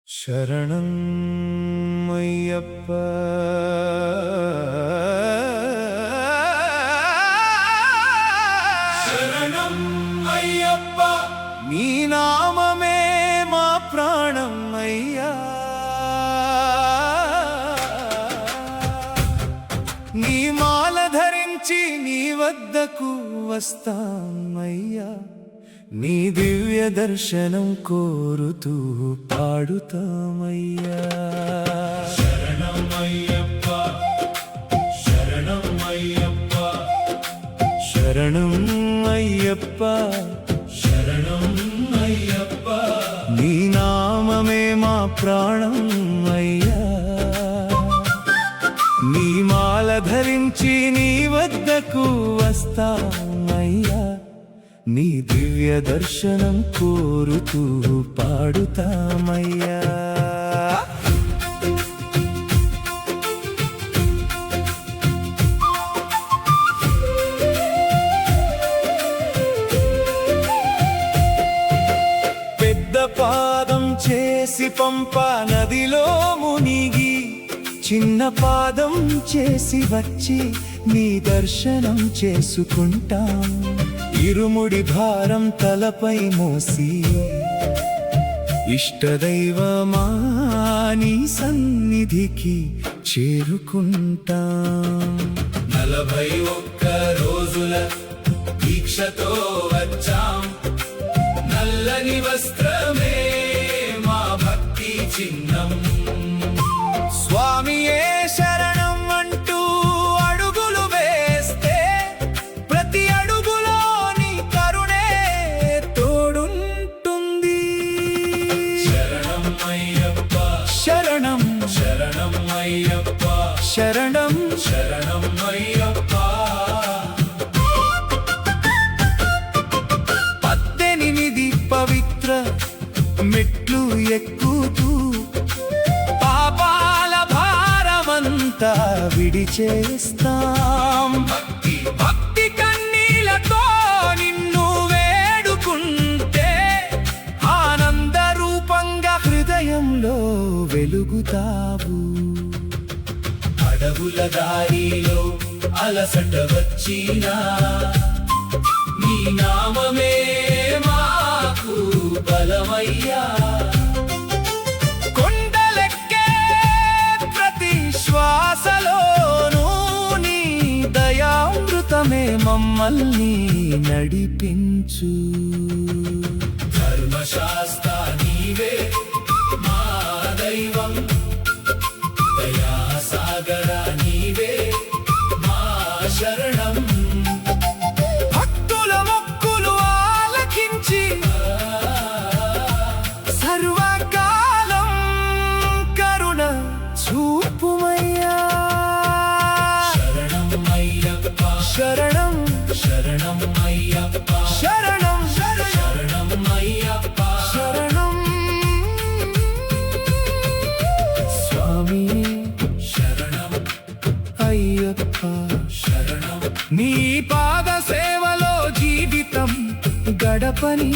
శరణం అయ్యప్ప శరణం అయ్యప్ప నీ నామమే మా ప్రాణం అయ్యా నీ మాల ధరించి నీ వద్దకు వస్తామయ్యా నీ దివ్య దర్శనం కోరుతూ పాడుతామయ్యా శరణం అయ్యప్ప శరణం అయ్యప్ప శరణం అయ్యప్ప శరణం అయ్యప్ప నీ నామమే మా ప్రాణం అయ్యా నీ మాల ధరించి నీ వద్దకు వస్తామయ్యా నీ దివ్య దర్శనం కోరుతూ పాడుతామయ్యా పెద్ద పాదం చేసి పంపా నదిలో మునిగి చిన్న పాదం చేసి వచ్చి నీ దర్శనం చేసుకుంటాం ఇరుముడి భారం తలపై మోసి ఇష్టదైవమా నీ సన్నిధికి చేరుకుంటాం 41 రోజుల దీక్షతో వచ్చాం నల్లని వస్త్రమే మా భక్తి చిహ్నం స్వామియే శరణం అంటూ అడుగులు వేస్తే ప్రతి అడుగులో నీ కరుణే తోడుంటుంది శరణం అయ్యప్ప శరణం శరణం అయ్యప్ప శరణం శరణం అయ్యప్ప 18 పవిత్ర మెట్లు ఎక్కుతూ విడిచేస్తాం భక్తి కన్నీలతో నిన్ను వేడుకుంటే ఆనంద రూపంగా హృదయంలో వెలుగుతావు అడవుల దారిలో అలసట వచ్చినా నీ నామమే మాకు బలమయ్యా శ్వాసలోనూ నీ దయామృతమే మమ్మల్ని నడిపించు ధర్మశాస్త్ర నీవే మా దైవం దయాసాగర నీవే మా శరణం భక్తుల మొక్కులు ఆలకించి సర్వకాలం కరుణ చూపుమయ్యా శరణం అయ్యప్ప శరణం శరణం అయ్యప్ప శరణం శరణం అయ్యప్ప శరణం స్వామి శరణం అయ్యప్ప శరణం నీ పాద సేవలో జీవితం గడపని